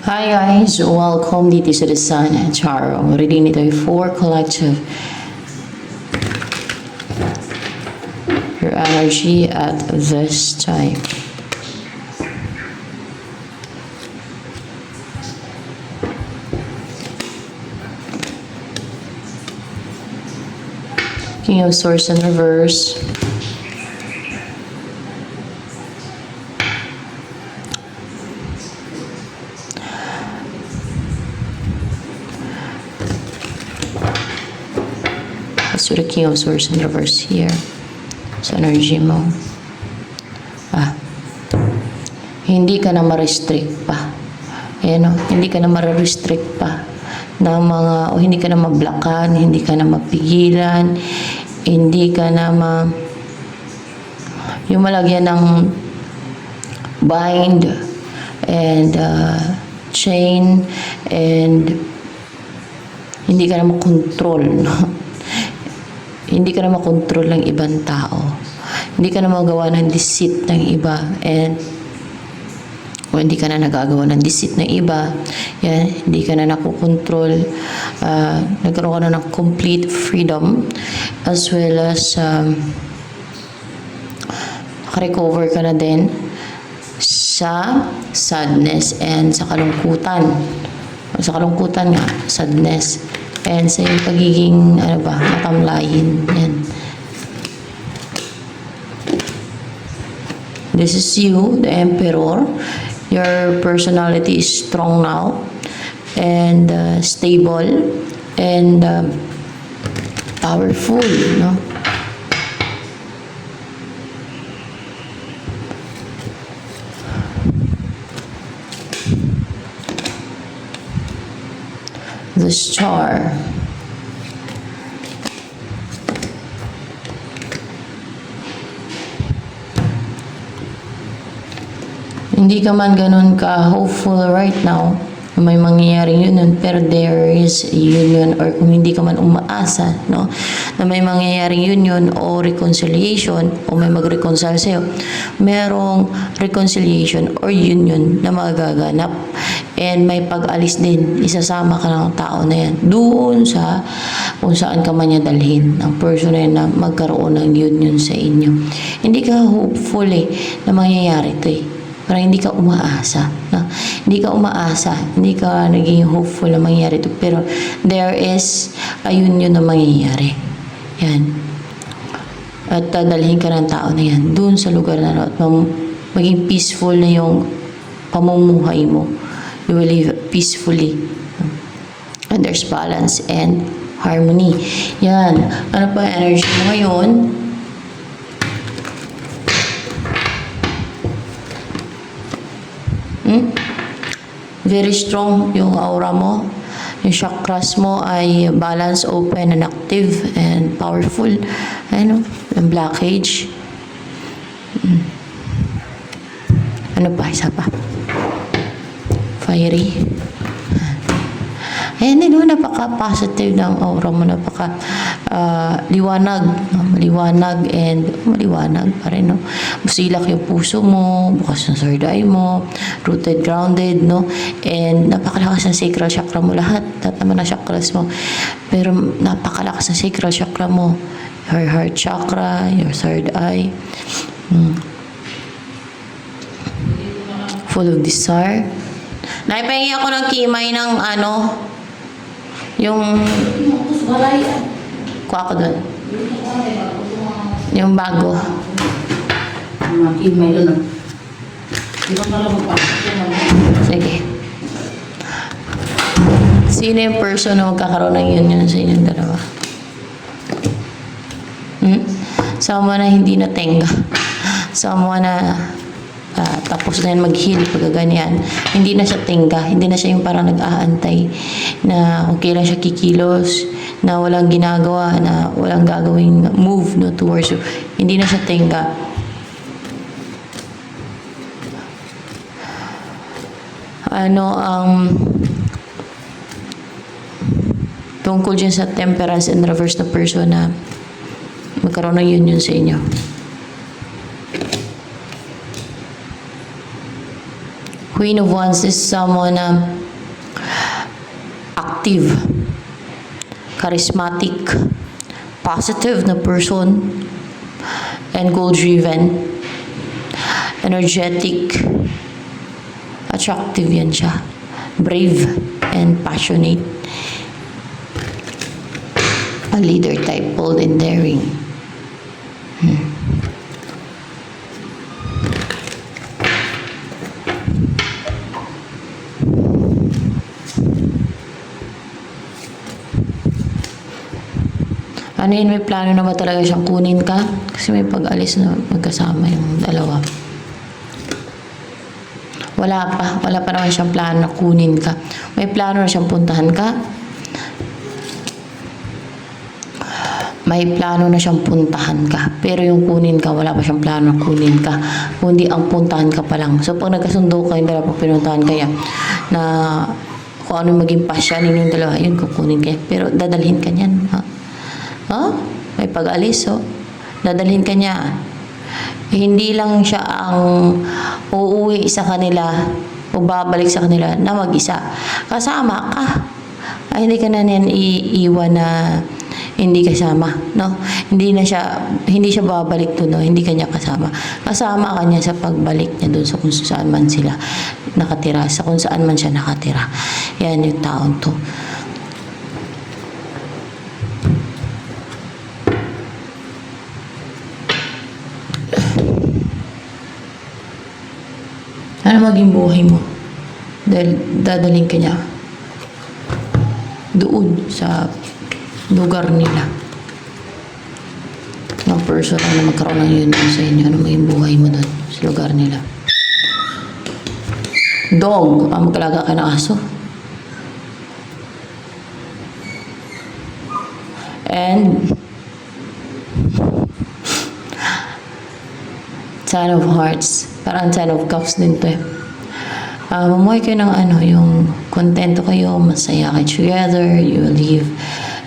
Hi guys, welcome dito sa The Sun at Charo. Ang reading nito ay for collective. Your energy at this time. King of Swords in reverse. So the King of Swords in reverse here. Sa energy mo. Hindi ka na ma-restrict pa. Ayan o, hindi ka na ma-restrict pa ng mga, o hindi ka na mablakan, hindi ka na mapigilan, hindi ka na yung malagyan ng bind and chain and hindi ka na makontrol, no? Hindi ka na makontrol ng ibang tao. Hindi ka na magawa ng deceit ng iba. And kung hindi ka na nagagawa ng deceit ng iba, yan, hindi ka na nakokontrol. Nagkaroon ka na ng complete freedom as well as recover ka na din sa sadness and sa kalungkutan. Sa kalungkutan nga, sadness. And sa yung pagiging, matamlayin. Yan. This is you, the Emperor. Your personality is strong now and stable and powerful, no? The Star. Hindi ka man ganun ka hopeful right now na may mangyayaring union, pero there is a union, or kung hindi ka man umaasa, no, na may mangyayaring union o reconciliation o may mag-reconcile sa'yo, merong reconciliation or union na magaganap. And may pag-alis din, isasama ka ng tao na yan doon sa kung saan ka man niya dalhin ang person na magkaroon ng union sa inyo. Hindi ka hopeful na mangyayari ito Pero hindi ka umaasa. No? Hindi ka umaasa. Hindi ka naging hopeful na mangyayari ito. Pero there is a union na mangyayari. Yan. At dalhin ka ng tao na yan doon sa lugar na maging peaceful na yung pamumuhay mo. You will live peacefully. And there's balance and harmony. Yan. Ano pa energy mo ngayon? Very strong yung aura mo. Yung chakras mo ay balance, open, and active, and powerful. Ano? Yung blockage. Ano pa? Isa pa. Fiery. Ayan din, napaka-positive ng aura mo, napaka-liwanag, maliwanag and maliwanag pa rin, no? Masilak yung puso mo, bukas ng third eye mo, rooted, grounded, no? And napakalakas ng sacral chakra mo, lahat naman na chakras mo, pero napakalakas ng sacral chakra mo, your heart chakra, your third eye, full of desire. Naipahingi ako ng kimay ng yung kuha ko doon. Yung bago. Kimay doon. Sige. Sino yung person na magkakaroon ng union sa inyong dalawa? Someone na hindi na tenga. Someone na tapos na yan mag-heal pagkaganyan. Hindi na siya tingga. Hindi na siya yung parang nag-aantay na okay lang siya kikilos, na walang ginagawa, na walang gagawing move, no, towards you. Hindi na siya tingga. Ano ang tungkol dyan sa temperance and reverse na person na magkaroon ng union sa inyo? Queen of Wands is someone active, charismatic, positive na person, and goal-driven, energetic, attractive yan siya, brave, and passionate. A leader type, bold and daring. Ano yun, may plano na ba talaga siyang kunin ka? Kasi may pag-alis na magkasama yung dalawa. Wala pa naman siyang plano na kunin ka. May plano na siyang puntahan ka. May plano na siyang puntahan ka. Pero yung kunin ka, wala pa siyang plano na kunin ka. Kundi ang puntahan ka pa lang. So pag nagkasundo ka, yung dalawa pag pinuntahan kaya na kung ano maging pasya ninyo yung dalawa, yun kukunin ka. Pero dadalhin ka niyan. May pag-alis, dadalhin ka niya. Hindi lang siya ang uuwi sa kanila o babalik sa kanila na mag-isa. Kasama ka. Ay, hindi ka na niyan iiwan na hindi kasama, no? Hindi siya babalik doon, no? Hindi ka niya kasama. Kasama ka niya sa pagbalik niya doon sa kung saan man sila nakatira, sa kung saan man siya nakatira. Yan yung taon to. Ano maging buhay mo? Dahil dadaling ka niya doon sa lugar nila. Ng person na magkaroon ng yun sa inyo. Ano maging buhay mo doon sa lugar nila? Dog. Magkalaga ka ng aso. And Ten of Hearts. Parang Ten of Cups din to eh. Mamuhay kayo ng yung kontento kayo, masaya kayo together, you live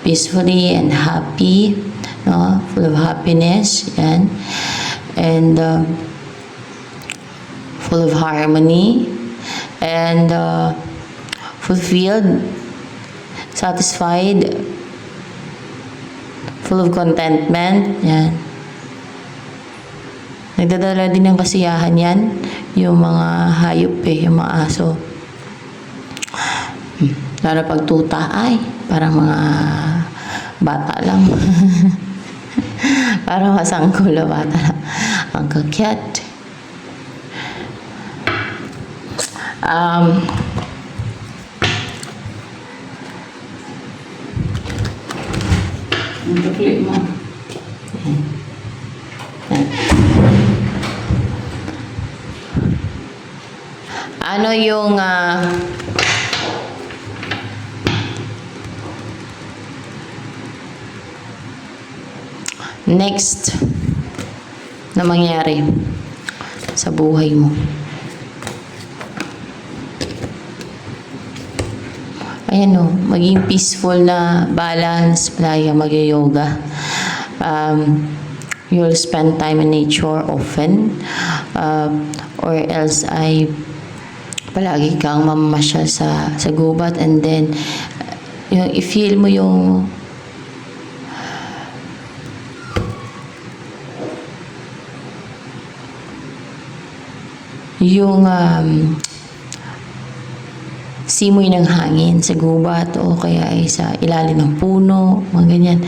peacefully and happy, no? Full of happiness, yan. And full of harmony, and fulfilled, satisfied, full of contentment, yan. Nagdadala din ng kasiyahan yan, yung mga hayop yung mga aso. Lalo pag tuta, ay, parang mga bata lang. Parang masangkula bata lang. Ang kakyat. Ang tukli mo. Ano yung next na mangyari sa buhay mo? Ayan maging peaceful na balance, palagi mag-yoga. You'll spend time in nature often, or else ay palagi kang mamamasyal sa gubat, and then i-feel mo yung simoy ng hangin sa gubat o kaya ay sa ilalim ng puno, mga ganyan.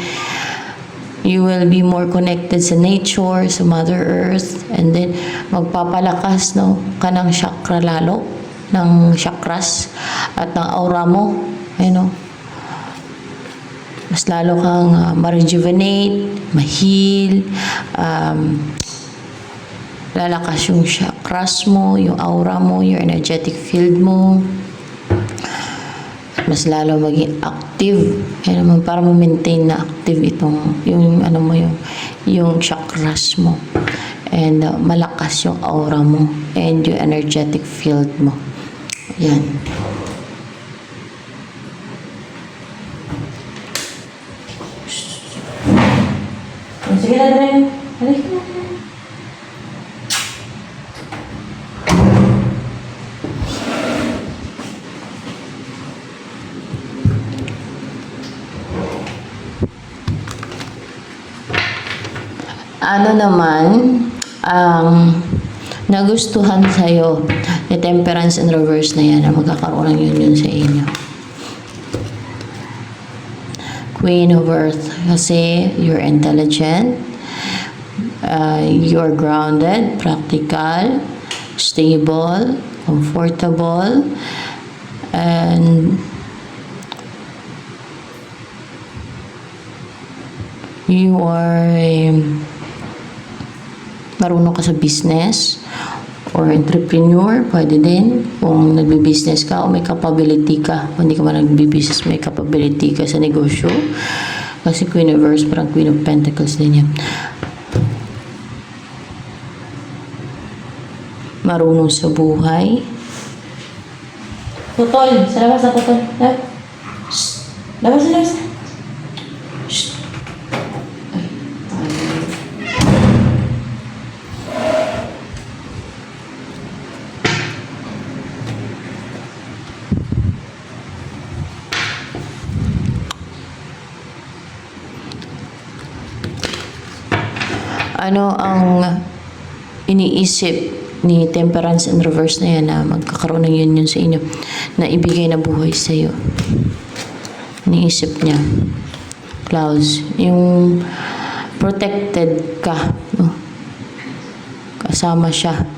You will be more connected sa nature, sa Mother Earth, and then magpapalakas ka ng chakra lalo, ng chakras at ng aura mo, mas lalo kang ma-rejuvenate, ma-heal, lalakas yung chakras mo, yung aura mo, yung energetic field mo, at mas lalo maging active, para ma-maintain na active yung chakras mo, and malakas yung aura mo and yung energetic field mo. Yan. Sige na, Dren. Halika na. ano naman ang nagustuhan sa'yo ni Temperance in reverse na yan na magkakaroon ng union sa inyo? Queen of Earth, kasi you're intelligent, you're grounded, practical, stable, comfortable, and you are marunong ka sa business or entrepreneur, pwede din. Kung nagbi-business ka o may capability ka. Kung hindi ka man nagbi-business, may capability ka sa negosyo. Kasi Queen of Earth, parang Queen of Pentacles din yan. Marunong sa buhay. Tutol! Sa labas na, Tutol. Labas na, labas na. Shh. Ano ang iniisip ni Temperance in reverse na yan na magkakaroon ng union sa inyo na ibigay na buhay sa iyo? Iniisip niya, Clouds, yung protected ka, no? Kasama siya,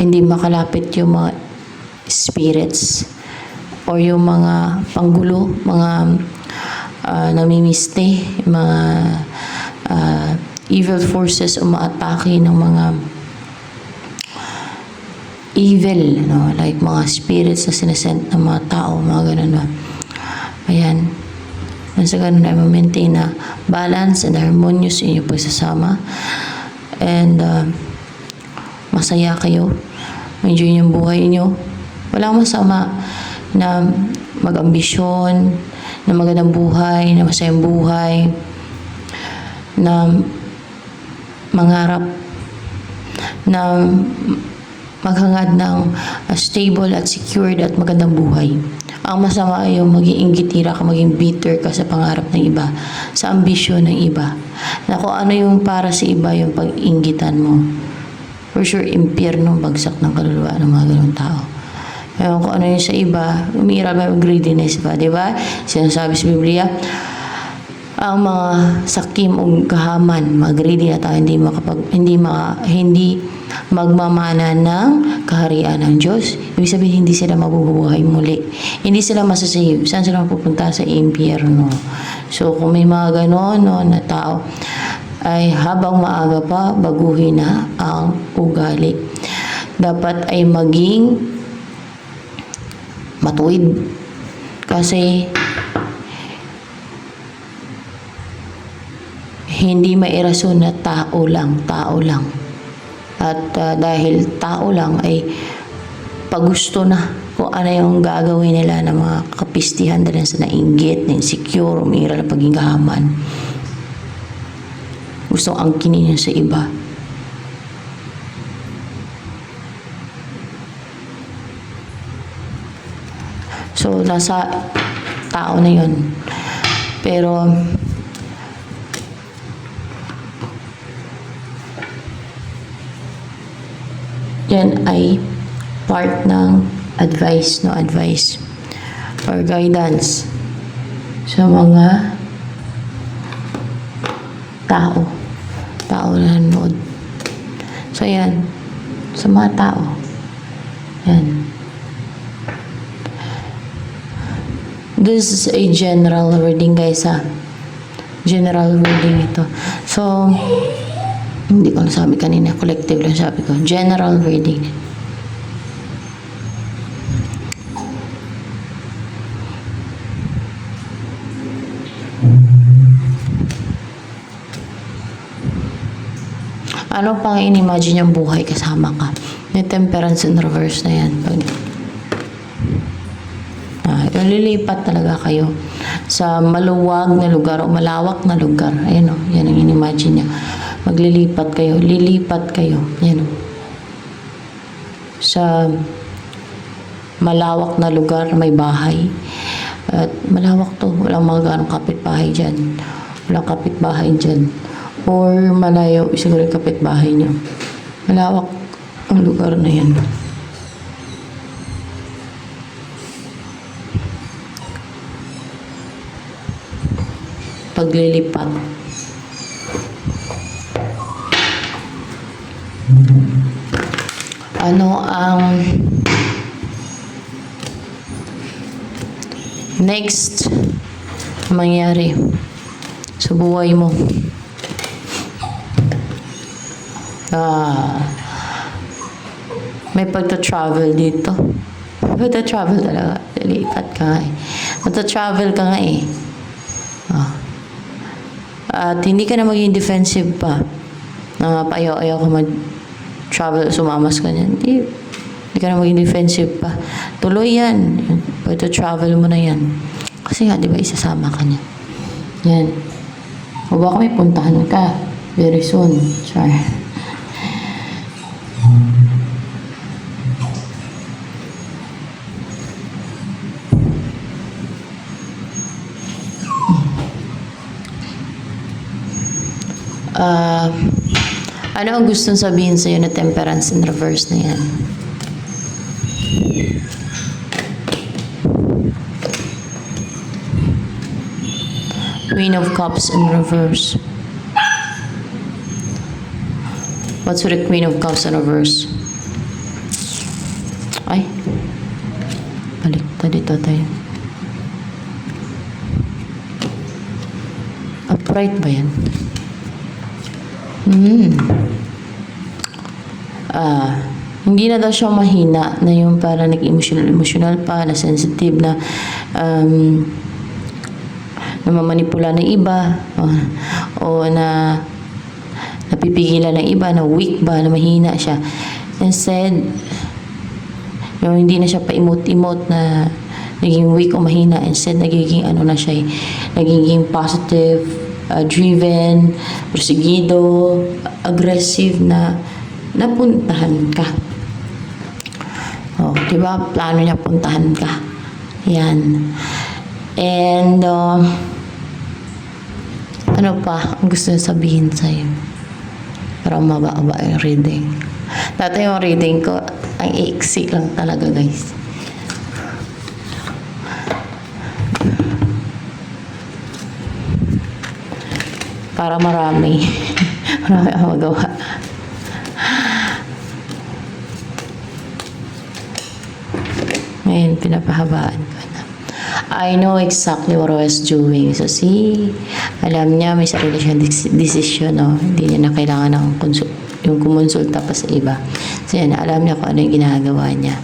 hindi makalapit yung mga spirits or yung mga panggulo, mga namimiste, mga evil forces umaatake ng mga evil, no? Like mga spirits na sinesend ng mga tao, mga ganun, no? Ayan. Nasa ganun ay ma-maintain na balance and harmonious in inyong pagsasama. And masaya kayo. Enjoy yung buhay niyo. Walang masama na mag-ambisyon, na magandang buhay, na masayang buhay, na mangarap, na maghangad ng stable at secured at magandang buhay. Ang masama ay yung maging inggitira ka, maging bitter ka sa pangarap ng iba, sa ambisyon ng iba. Na kung ano yung para sa iba, yung pag-inggitan mo. For sure, impyerno, bagsak ng kaluluwa ng mga ganun tao. Kaya kung ano yung sa iba, umira ba yung greediness ba? Diba? Sinasabi sa Biblia, ang mga sakim o kahaman, mga greedy na tao, hindi magmamana ng kaharian ng Diyos. Ibig sabihin, hindi sila mabubuhay muli. Hindi sila masasave. Saan sila mapupunta? Sa impyerno. So, kung may mga ganon, no, na tao, ay habang maaga pa, baguhin na ang ugali. Dapat ay maging matuwid. Kasi hindi mairason na tao lang. At dahil tao lang ay pagusto na kung ano yung gagawin nila ng mga kapistihan dahil sa nainggit, na insecure, umira na paging kahaman. Gusto angkinin yun sa iba. So, nasa tao na yun. Pero, yan ay part ng advice, no? Advice or guidance sa mga tao na nanood. So, yan. Sa mga tao. Yan. This is a general reading, guys, ha. General reading ito. So, hindi ko nasabi kanina, collective lang sabi ko. General reading. Ano pang in-imagine yung buhay kasama ka? May Temperance in reverse na yan. Lilipat talaga kayo sa maluwag na lugar o malawak na lugar. Ayan o, yan ang in-imagine niya. Maglilipat kayo, lilipat kayo. Ayan o. Sa malawak na lugar, may bahay. At malawak to, walang mga ganong kapitbahay dyan. Walang kapitbahay dyan. Or malayo, siguro yung kapitbahay nyo. Malawak ang lugar na yan. Paglilipat. Ano ang next na mangyari sa buhay mo? May pagta-travel dito. Pagta-travel talaga. Lipat ka nga eh. Magta-travel ka nga eh. At hindi ka na maging defensive pa. Payaw-ayaw ka mag-travel, sumamas ka niyan. Hindi ka na maging defensive pa. Tuloy yan. Pagta-travel mo na yan. Kasi nga, di ba, isasama ka niya. Yan. O baka may puntahan ka very soon. Char. Ano ang gustong sabihin sa'yo na temperance in reverse na yan? Queen of Cups in reverse. What's with the Queen of Cups in reverse? Ay. Baliktad ito tayo. Upright ba yan? Hindi na daw siya mahina na yung para nag-emotional pa, na sensitive na namamanipula ng iba o na napipigilan ng iba, na weak ba, na mahina siya. Instead, yung hindi na siya pa-emote-emote na naging weak o mahina. Instead, nagiging ano na siya, nagiging positive, driven, prosigido, aggressive na napuntahan ka. Diba? Plano niya puntahan ka. Yan. And, ano pa ang gusto niya sabihin sa'yo? Parang mababa yung reading. Dati yung reading ko, ang iksi lang talaga, guys. Para marami. Marami ang magawa. Ngayon, pinapahabaan ko na. I know exactly what I was doing. So, see, alam niya, may sarili siyang decision, no? Hindi niya na kailangan ng yung kumonsulta pa sa iba. So, yan, alam niya kung ano yung ginagawa niya.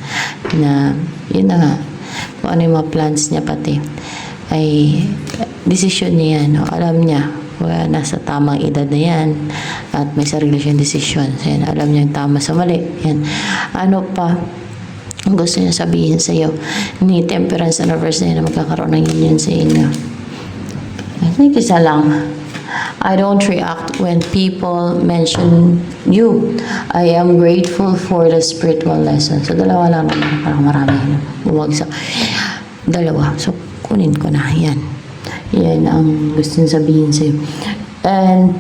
Na, yun na nga, kung ano yung mga plans niya pati. Ay, decision niya yan, no? Alam niya, nasa tamang edad na yan at may sarili siyang decision. So, yan, alam niya yung tama sa mali. Yan. Ano pa ang gusto niya sabihin sa iyo? Ni temperance and reverse na yun na magkakaroon ng union sa inyo. May isa lang. I don't react when people mention you. I am grateful for the spiritual lesson. So, dalawa lang naman. Parang marami na bumagsak. Dalawa. So, kunin ko na. Yan. Yan ang gusto niya sabihin sa iyo. And,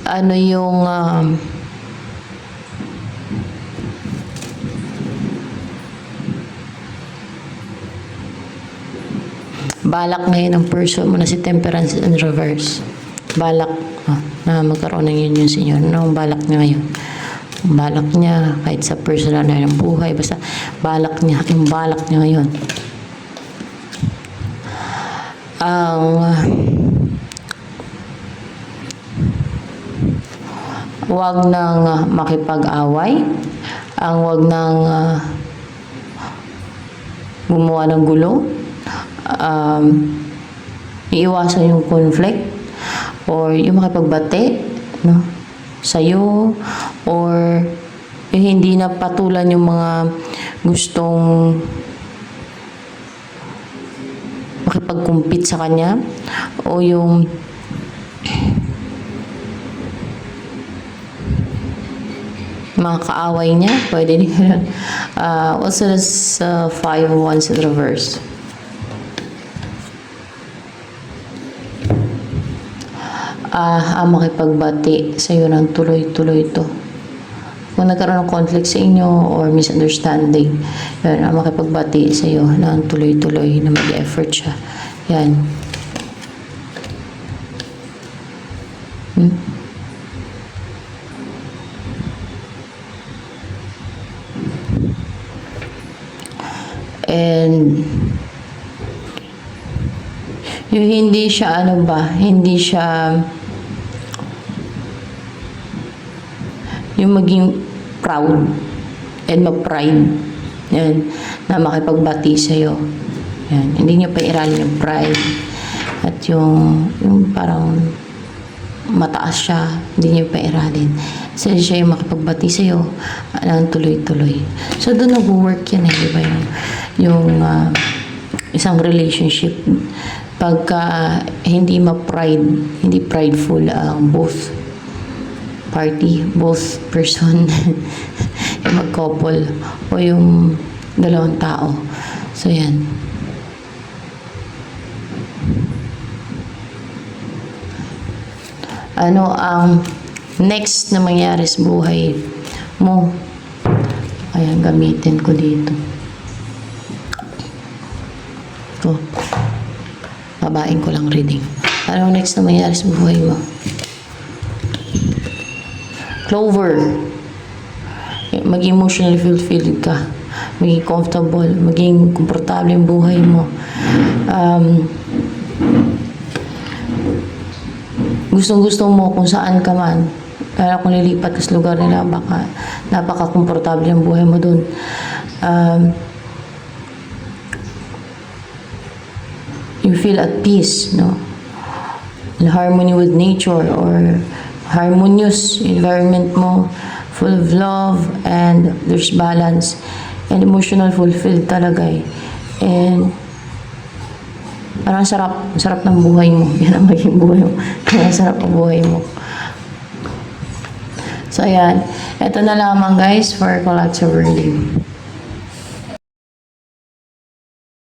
ano yung balak ngayon ng person mo na si temperance in reverse. Balak na magkaroon ng union sa inyo. Ano ang balak niya ngayon? Balak niya kahit sa personal na ng buhay, basta balak niya, yung balak niya ngayon. Ang wag nang makipag-away, ang wag nang gumawa ng gulo, iiwasan yung conflict or yung makipagbate, no, sa'yo, or yung hindi na patulan yung mga gustong makipag-compete sa kanya, o yung Mga kaaway niya, pwede din ganun. Also, this 5 of Wands in reverse. Makipagbati sa iyo ng tuloy-tuloy to. Kung nagkaroon ng conflict sa inyo or misunderstanding, yun, makipagbati sa iyo ng tuloy-tuloy na mag-effort siya. Yan. And yung hindi siya hindi siya yung maging proud and ma-pride. Yan, na makipagbati sa'yo. Yan, hindi niya pa iralin yung pride at yung parang mataas siya, hindi niya pa iralin. Kasi siya yung makipagbati sa'yo ng tuloy-tuloy. So, doon nag-work yan di ba? Yung isang relationship pagka hindi ma-pride, hindi prideful ang both party, both person, yung mag-couple o yung dalawang tao. So, yan. Ano ang next na mangyari sa buhay mo? Ayan, gamitin ko dito. Babain ko lang reading. Ano next na mangyari sa buhay mo? Clover. Maging emotionally fulfilled ka. Maging comfortable. Maging komportable yung buhay mo. Gustong-gusto mo kung saan ka man. Kaya kung lilipat ka sa lugar nila, baka napaka-komportable yung buhay mo dun. You feel at peace, no? In harmony with nature or harmonious environment mo, full of love and there's balance and emotional fulfilled talaga eh. And parang sarap ng buhay mo. Yan ang maging buhay mo. Kaya sarap ang buhay mo. So, ayan. Ito na lamang guys for collective reading.